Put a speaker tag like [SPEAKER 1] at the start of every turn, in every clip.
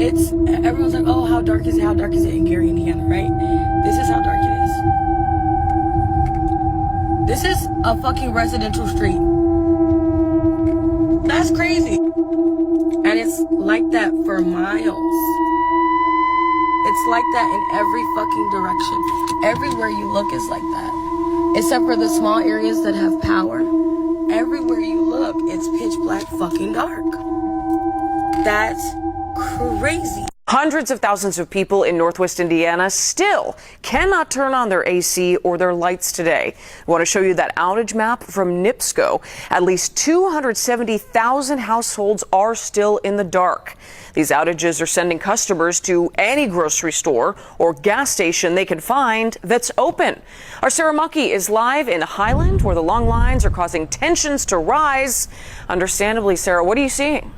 [SPEAKER 1] It's, everyone's like, oh, how dark is it? How dark is it in Gary, Indiana, right? This is how dark it is. This is a fucking residential street. That's crazy. And it's like that for miles. It's like that in every fucking direction. Everywhere you look is like that. Except for the small areas that have power. Everywhere you look, it's pitch black fucking dark. That's crazy.
[SPEAKER 2] Hundreds of thousands of people in Northwest Indiana still cannot turn on their AC or their lights today. I want to show you that outage map from NIPSCO. At least 270,000 households are still in the dark. These outages are sending customers to any grocery store or gas station they can find that's open. Our Sarah Mucky is live in Highland, where the long lines are causing tensions to rise. Understandably, Sarah, what are you seeing?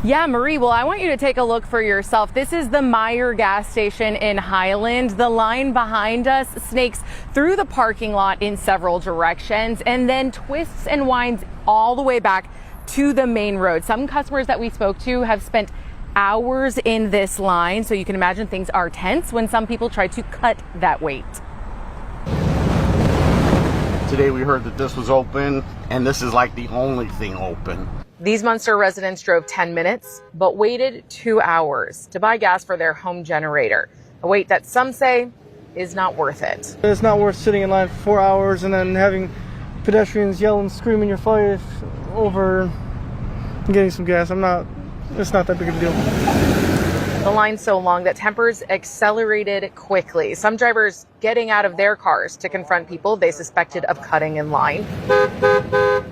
[SPEAKER 3] Yeah, Marie, well, I want you to take a look for yourself. This is the Meyer gas station in Highland. The line behind us snakes through the parking lot in several directions and then twists and winds all the way back to the main road. Some customers that we spoke to have spent hours in this line, so you can imagine things are tense when some people try to cut that wait.
[SPEAKER 4] Today we heard that this was open, and this is like the only thing open.
[SPEAKER 3] These Munster residents drove 10 minutes, but waited 2 hours to buy gas for their home generator. A wait that some say is not worth it.
[SPEAKER 5] It's not worth sitting in line for 4 hours and then having pedestrians yell and scream in your face over getting some gas. It's not that big of a deal.
[SPEAKER 3] The line's so long that tempers accelerated quickly. Some drivers getting out of their cars to confront people they suspected of cutting in line.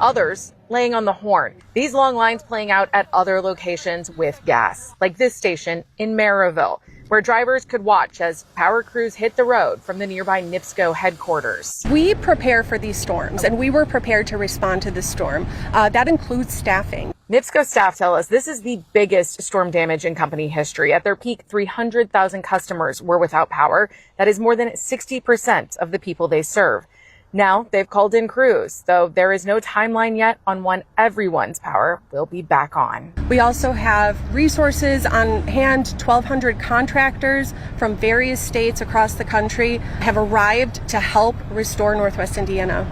[SPEAKER 3] Others laying on the horn. These long lines playing out at other locations with gas, like this station in Maryville, where drivers could watch as power crews hit the road from the nearby NIPSCO headquarters.
[SPEAKER 6] We prepare for these storms, and we were prepared to respond to this storm. That includes staffing.
[SPEAKER 3] NIPSCO staff tell us this is the biggest storm damage in company history. At their peak, 300,000 customers were without power. That is more than 60% of the people they serve. Now they've called in crews, though there is no timeline yet on when everyone's power will be back on.
[SPEAKER 6] We also have resources on hand. 1,200 contractors from various states across the country have arrived to help restore Northwest Indiana.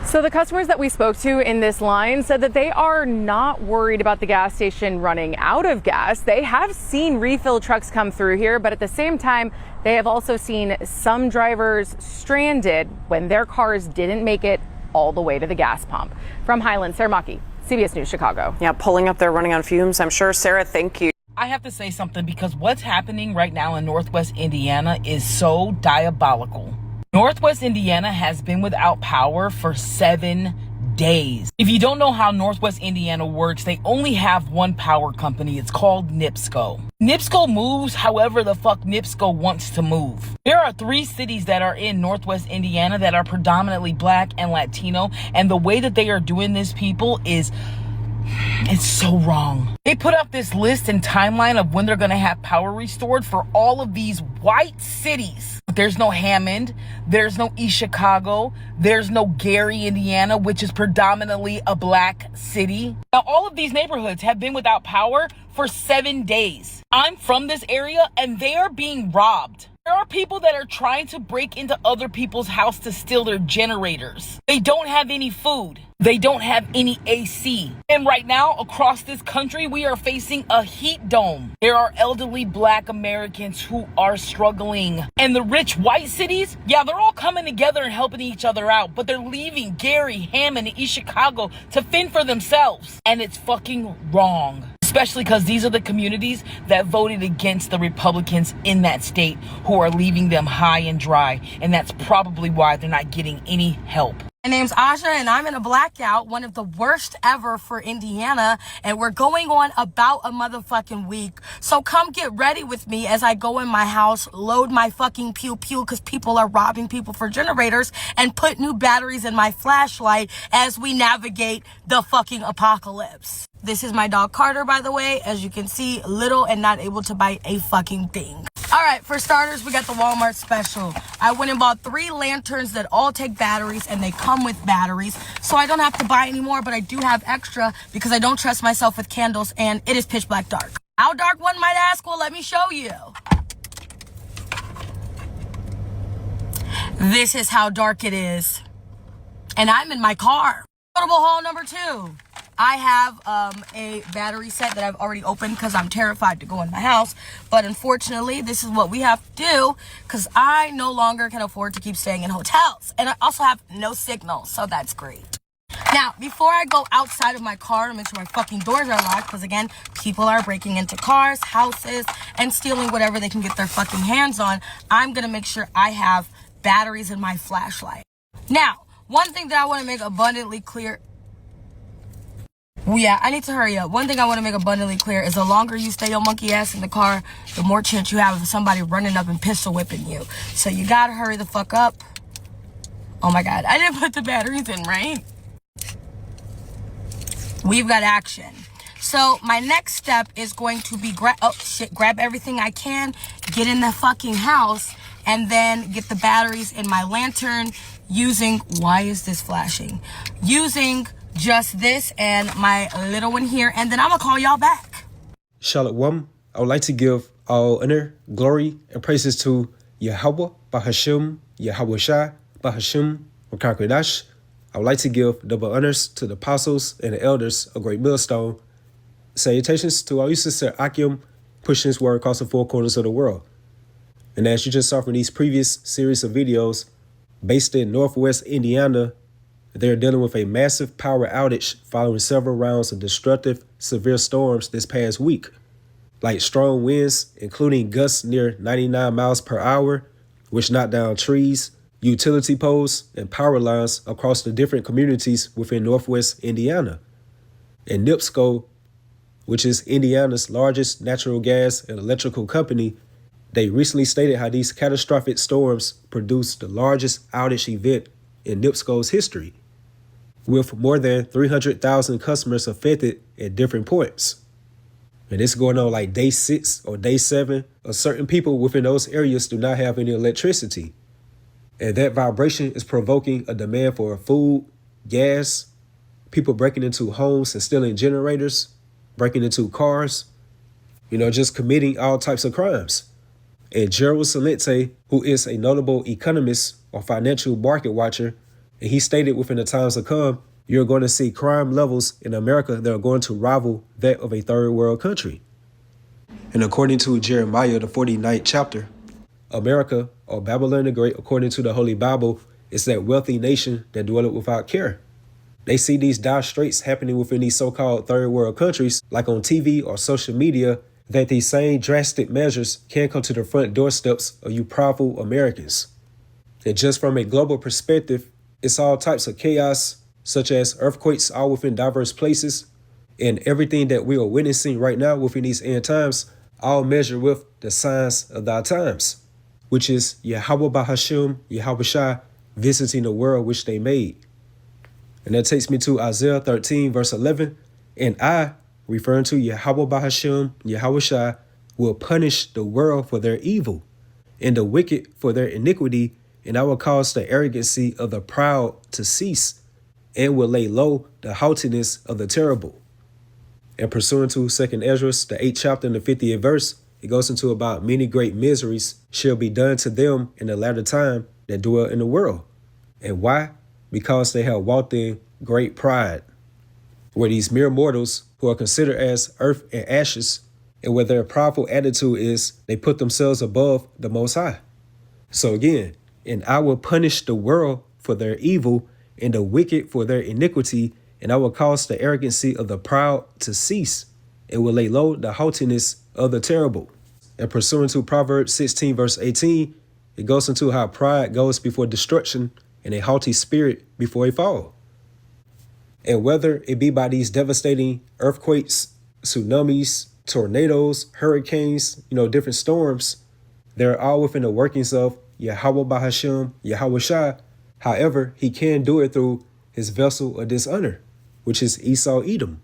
[SPEAKER 3] So the customers that we spoke to in this line said that they are not worried about the gas station running out of gas. They have seen refill trucks come through here, but at the same time, they have also seen some drivers stranded when their cars didn't make it all the way to the gas pump. From Highland, Sarah Mucky, CBS News, Chicago.
[SPEAKER 2] Yeah, pulling up there, running on fumes, I'm sure. Sarah, thank you.
[SPEAKER 1] I have to say something, because what's happening right now in Northwest Indiana is so diabolical. Northwest Indiana has been without power for 7 days. If you don't know how Northwest Indiana works, they only have one power company. It's called NIPSCO. NIPSCO moves however the fuck NIPSCO wants to move. There are 3 cities that are in Northwest Indiana that are predominantly black and Latino, and the way that they are doing this, people, is it's so wrong. They put up this list and timeline of when they're going to have power restored for all of these white cities. But there's no Hammond, there's no East Chicago, there's no Gary, Indiana, which is predominantly a black city. Now, all of these neighborhoods have been without power for 7 days. I'm from this area, and they are being robbed. There are people that are trying to break into other people's house to steal their generators. They don't have any food. They don't have any AC. And right now, across this country, we are facing a heat dome. There are elderly black Americans who are struggling. And the rich white cities, yeah, they're all coming together and helping each other out, but they're leaving Gary, Hammond, and East Chicago to fend for themselves. And it's fucking wrong. Especially because these are the communities that voted against the Republicans in that state, who are leaving them high and dry. And that's probably why they're not getting any help.
[SPEAKER 7] My name's Aja, and I'm in a blackout, one of the worst ever for Indiana, and we're going on about a motherfucking week. So come get ready with me as I go in my house, load my fucking pew-pew, because people are robbing people for generators, and put new batteries in my flashlight as we navigate the fucking apocalypse. This is my dog Carter, by the way. As you can see, little and not able to bite a fucking thing. All right, for starters, we got the Walmart special. I went and bought 3 lanterns that all take batteries, and they come with batteries, so I don't have to buy any more, but I do have extra because I don't trust myself with candles, and it is pitch black dark. How dark, one might ask? Well, let me show you. This is how dark it is, and I'm in my car. Notable haul number 2. I have a battery set that I've already opened because I'm terrified to go in my house. But unfortunately, this is what we have to do because I no longer can afford to keep staying in hotels. And I also have no signal, so that's great. Now, before I go outside of my car to make sure my fucking doors are locked, because again, people are breaking into cars, houses, and stealing whatever they can get their fucking hands on, I'm going to make sure I have batteries in my flashlight. Now, one thing that I want to make abundantly clear... Yeah, I need to hurry up. One thing I want to make abundantly clear is the longer you stay your monkey ass in the car, the more chance you have of somebody running up and pistol whipping you. So you gotta hurry the fuck up. Oh my god, I didn't put the batteries in, right? We've got action. So my next step is going to be grab everything I can, get in the fucking house, and then get the batteries in my lantern using... Why is this flashing? Using... just this and my little one here, and then I'm gonna call y'all back.
[SPEAKER 8] Shalom. I would like to give all honor, glory, and praises to YAHAWAH, BAHASHAM, YAHAWASHI, BAHASHAM, QADASH. I would like to give double honors to the apostles and the elders of Great Millstone. Salutations to all you sister Akim, pushing this word across the 4 corners of the world. And as you just saw from these previous series of videos, based in Northwest Indiana, they're dealing with a massive power outage following several rounds of destructive, severe storms this past week, like strong winds, including gusts near 99 miles per hour, which knocked down trees, utility poles, and power lines across the different communities within Northwest Indiana. And NIPSCO, which is Indiana's largest natural gas and electrical company, they recently stated how these catastrophic storms produced the largest outage event in NIPSCO's history, with more than 300,000 customers affected at different points. And it's going on like day 6 or day 7, or certain people within those areas do not have any electricity. And that vibration is provoking a demand for food, gas, people breaking into homes and stealing generators, breaking into cars, just committing all types of crimes. And Gerald Salente, who is a notable economist or financial market watcher, and he stated within the times to come, you're going to see crime levels in America that are going to rival that of a third world country. And according to Jeremiah, the 49th chapter, America, or Babylon the Great, according to the Holy Bible, is that wealthy nation that dwelleth without care. They see these dire straits happening within these so-called third world countries, like on TV or social media, that these same drastic measures can come to the front doorsteps of you powerful Americans. And just from a global perspective, it's all types of chaos, such as earthquakes all within diverse places, and everything that we are witnessing right now within these end times, all measure with the signs of our times, which is YAHAWAH BAHASHAM, YAHAWASHI, visiting the world which they made. And that takes me to Isaiah 13, verse 11. And I, referring to YAHAWAH BAHASHAM, YAHAWASHI, will punish the world for their evil, and the wicked for their iniquity, and I will cause the arrogancy of the proud to cease, and will lay low the haughtiness of the terrible. And pursuant to 2nd Ezra, the 8th chapter and the 50th verse, it goes into about many great miseries shall be done to them in the latter time that dwell in the world. And why? Because they have walked in great pride, where these mere mortals who are considered as earth and ashes, and where their prideful attitude is they put themselves above the Most High. So again, and I will punish the world for their evil and the wicked for their iniquity, and I will cause the arrogancy of the proud to cease, and will lay low the haughtiness of the terrible. And pursuant to Proverbs 16, verse 18, it goes into how pride goes before destruction and a haughty spirit before a fall. And whether it be by these devastating earthquakes, tsunamis, tornadoes, hurricanes, different storms, they're all within the workings of YAHAWAH BAHASHAM, YAHAWASHI. However, he can do it through his vessel of dishonor, which is Esau Edom.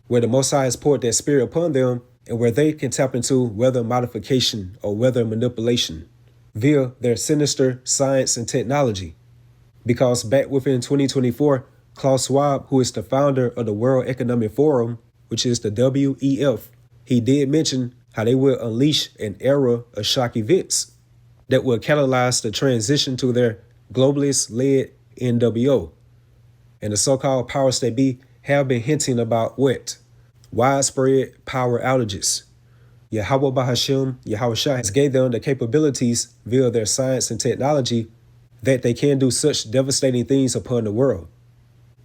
[SPEAKER 8] where the Most High has poured that spirit upon them and where they can tap into weather modification or weather manipulation via their sinister science and technology. Because back within 2024, Klaus Schwab, who is the founder of the World Economic Forum, which is the WEF, he did mention how they will unleash an era of shock events that will catalyze the transition to their globalist-led NWO. And the so-called powers that be have been hinting about what? Widespread power outages. YAHAWAH BAHASHAM, YAHAWASHI has gave them the capabilities via their science and technology that they can do such devastating things upon the world.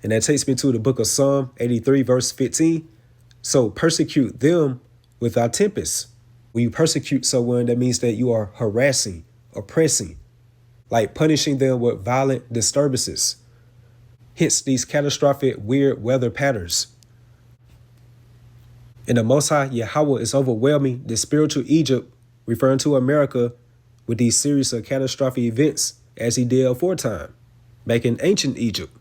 [SPEAKER 8] And that takes me to the book of Psalm 83, verse 15. So persecute them without tempest. When you persecute someone, that means that you are harassing, oppressing, like punishing them with violent disturbances. Hence these catastrophic weird weather patterns. And the Most High Yahawah is overwhelming the spiritual Egypt, referring to America, with these series of catastrophic events as he did aforetime, back in ancient Egypt.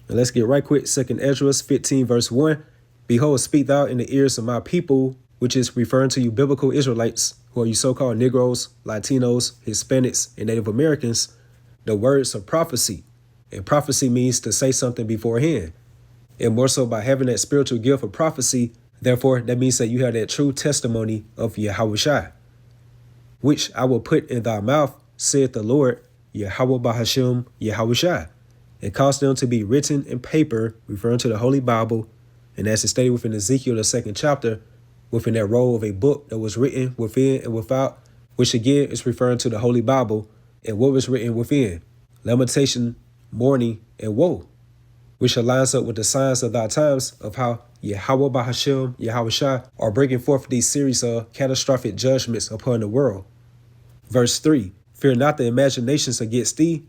[SPEAKER 8] And let's get right quick. 2nd Ezra 15 verse 1. Behold, speak thou in the ears of my people, which is referring to you biblical Israelites, who are you so-called Negroes, Latinos, Hispanics, and Native Americans, the words of prophecy. And prophecy means to say something beforehand. And more so by having that spiritual gift of prophecy, therefore, that means that you have that true testimony of YAHAWASHI, which I will put in thy mouth, saith the Lord, YAHAWAH BAHASHAM, YAHAWASHI, and cause them to be written in paper, referring to the Holy Bible, and as it stated within Ezekiel, the 2nd chapter, within that roll of a book that was written within and without, which again is referring to the Holy Bible, and what was written within, lamentation, mourning, and woe, which aligns up with the signs of thy times of how YAHAWAH BAHASHAM, YAHAWASHI are bringing forth these series of catastrophic judgments upon the world. Verse 3, fear not the imaginations against thee,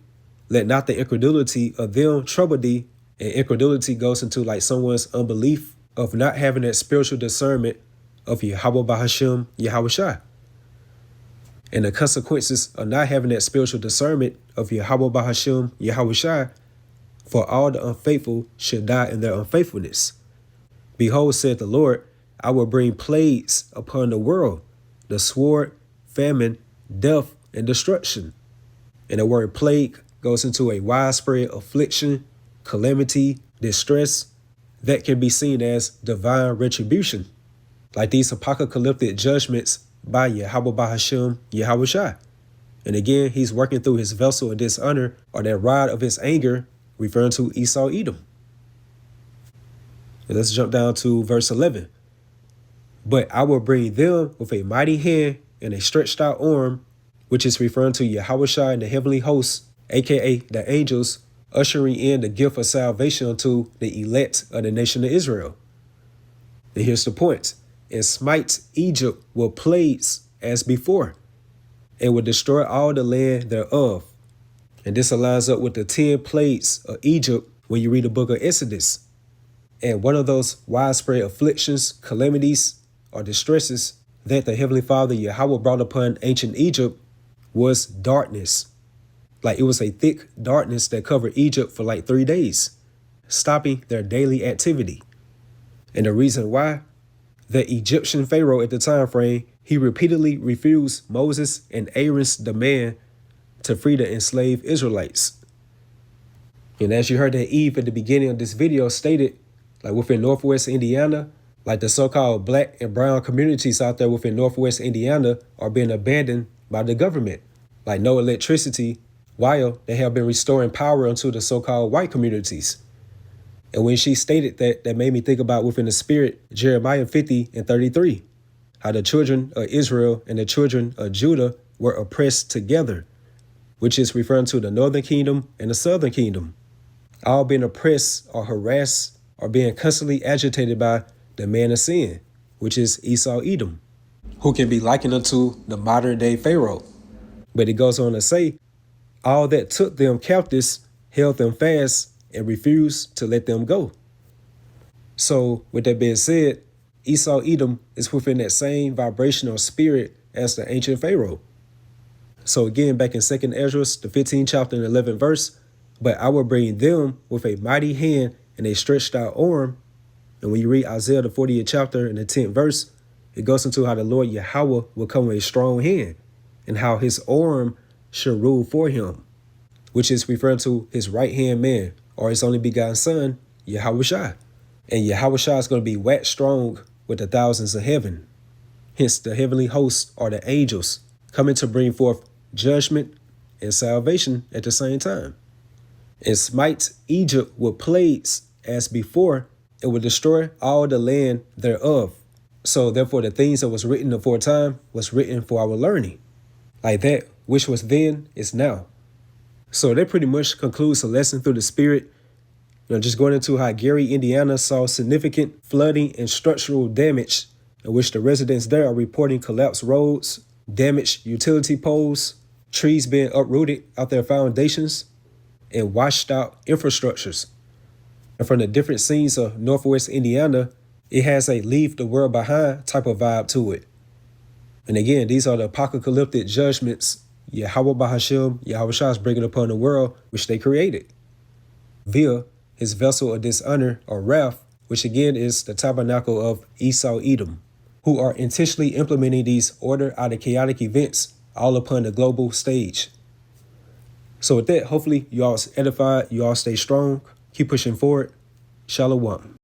[SPEAKER 8] let not the incredulity of them trouble thee. And incredulity goes into like someone's unbelief of not having that spiritual discernment of YAHAWAH BAHASHAM, YAHAWASHI. And the consequences of not having that spiritual discernment of YAHAWAH BAHASHAM, YAHAWASHI, for all the unfaithful should die in their unfaithfulness. Behold, said the Lord, I will bring plagues upon the world, the sword, famine, death, and destruction. And the word plague goes into a widespread affliction, calamity, distress that can be seen as divine retribution, like these apocalyptic judgments by YAHAWAH BAHASHAM, YAHAWASHI. And again, he's working through his vessel of dishonor or that rod of his anger, referring to Esau Edom. And let's jump down to verse 11. But I will bring them with a mighty hand and a stretched out arm, which is referring to YAHAWASHI and the heavenly hosts, aka the angels, ushering in the gift of salvation unto the elect of the nation of Israel. And here's the point. And smite Egypt with plagues as before, and will destroy all the land thereof. And this aligns up with the 10 plagues of Egypt when you read the book of Exodus. And one of those widespread afflictions, calamities, or distresses that the Heavenly Father Yahawah brought upon ancient Egypt was darkness. Like it was a thick darkness that covered Egypt for like 3 days, stopping their daily activity. And the reason why, the Egyptian Pharaoh at the time frame, he repeatedly refused Moses and Aaron's demand to free the enslaved Israelites. And as you heard that Eve at the beginning of this video stated, like within Northwest Indiana, like the so-called black and brown communities out there within Northwest Indiana are being abandoned by the government, like no electricity, while they have been restoring power unto the so-called white communities. And when she stated that, that made me think about within the spirit, Jeremiah 50 and 33, how the children of Israel and the children of Judah were oppressed together, which is referring to the northern kingdom and the southern kingdom, all being oppressed or harassed or being constantly agitated by the man of sin, which is Esau Edom, who can be likened unto the modern day Pharaoh. But it goes on to say, all that took them captives held them fast and refused to let them go. So with that being said, Esau Edom is within that same vibrational spirit as the ancient Pharaoh. So again, back in 2nd Ezra, the 15th chapter and 11th verse, but I will bring them with a mighty hand and a stretched out arm, And when you read Isaiah, the 40th chapter and the 10th verse, it goes into how the Lord Yahawah will come with a strong hand and how his arm should rule for him, which is referring to his right-hand man or his only begotten son, YAHAWASHI. And YAHAWASHI is going to be waxed strong with the thousands of heaven. Hence, the heavenly hosts are the angels coming to bring forth judgment and salvation at the same time. And smite Egypt with plagues as before, and will destroy all the land thereof. So therefore, the things that was written aforetime was written for our learning. Like that which was then is now. So that pretty much concludes the lesson through the Spirit. Just going into how Gary, Indiana saw significant flooding and structural damage, in which the residents there are reporting collapsed roads, damaged utility poles, trees being uprooted out their foundations, and washed out infrastructures. And from the different scenes of Northwest Indiana, it has a leave the world behind type of vibe to it. And again, these are the apocalyptic judgments Yahawah BAHASHAM, Yahawashi is bringing upon the world, which they created, via his vessel of dishonor, or wrath, which again is the tabernacle of Esau Edom, who are intentionally implementing these order out of chaotic events all upon the global stage. So with that, hopefully you all edified, you all stay strong, keep pushing forward. Shalom.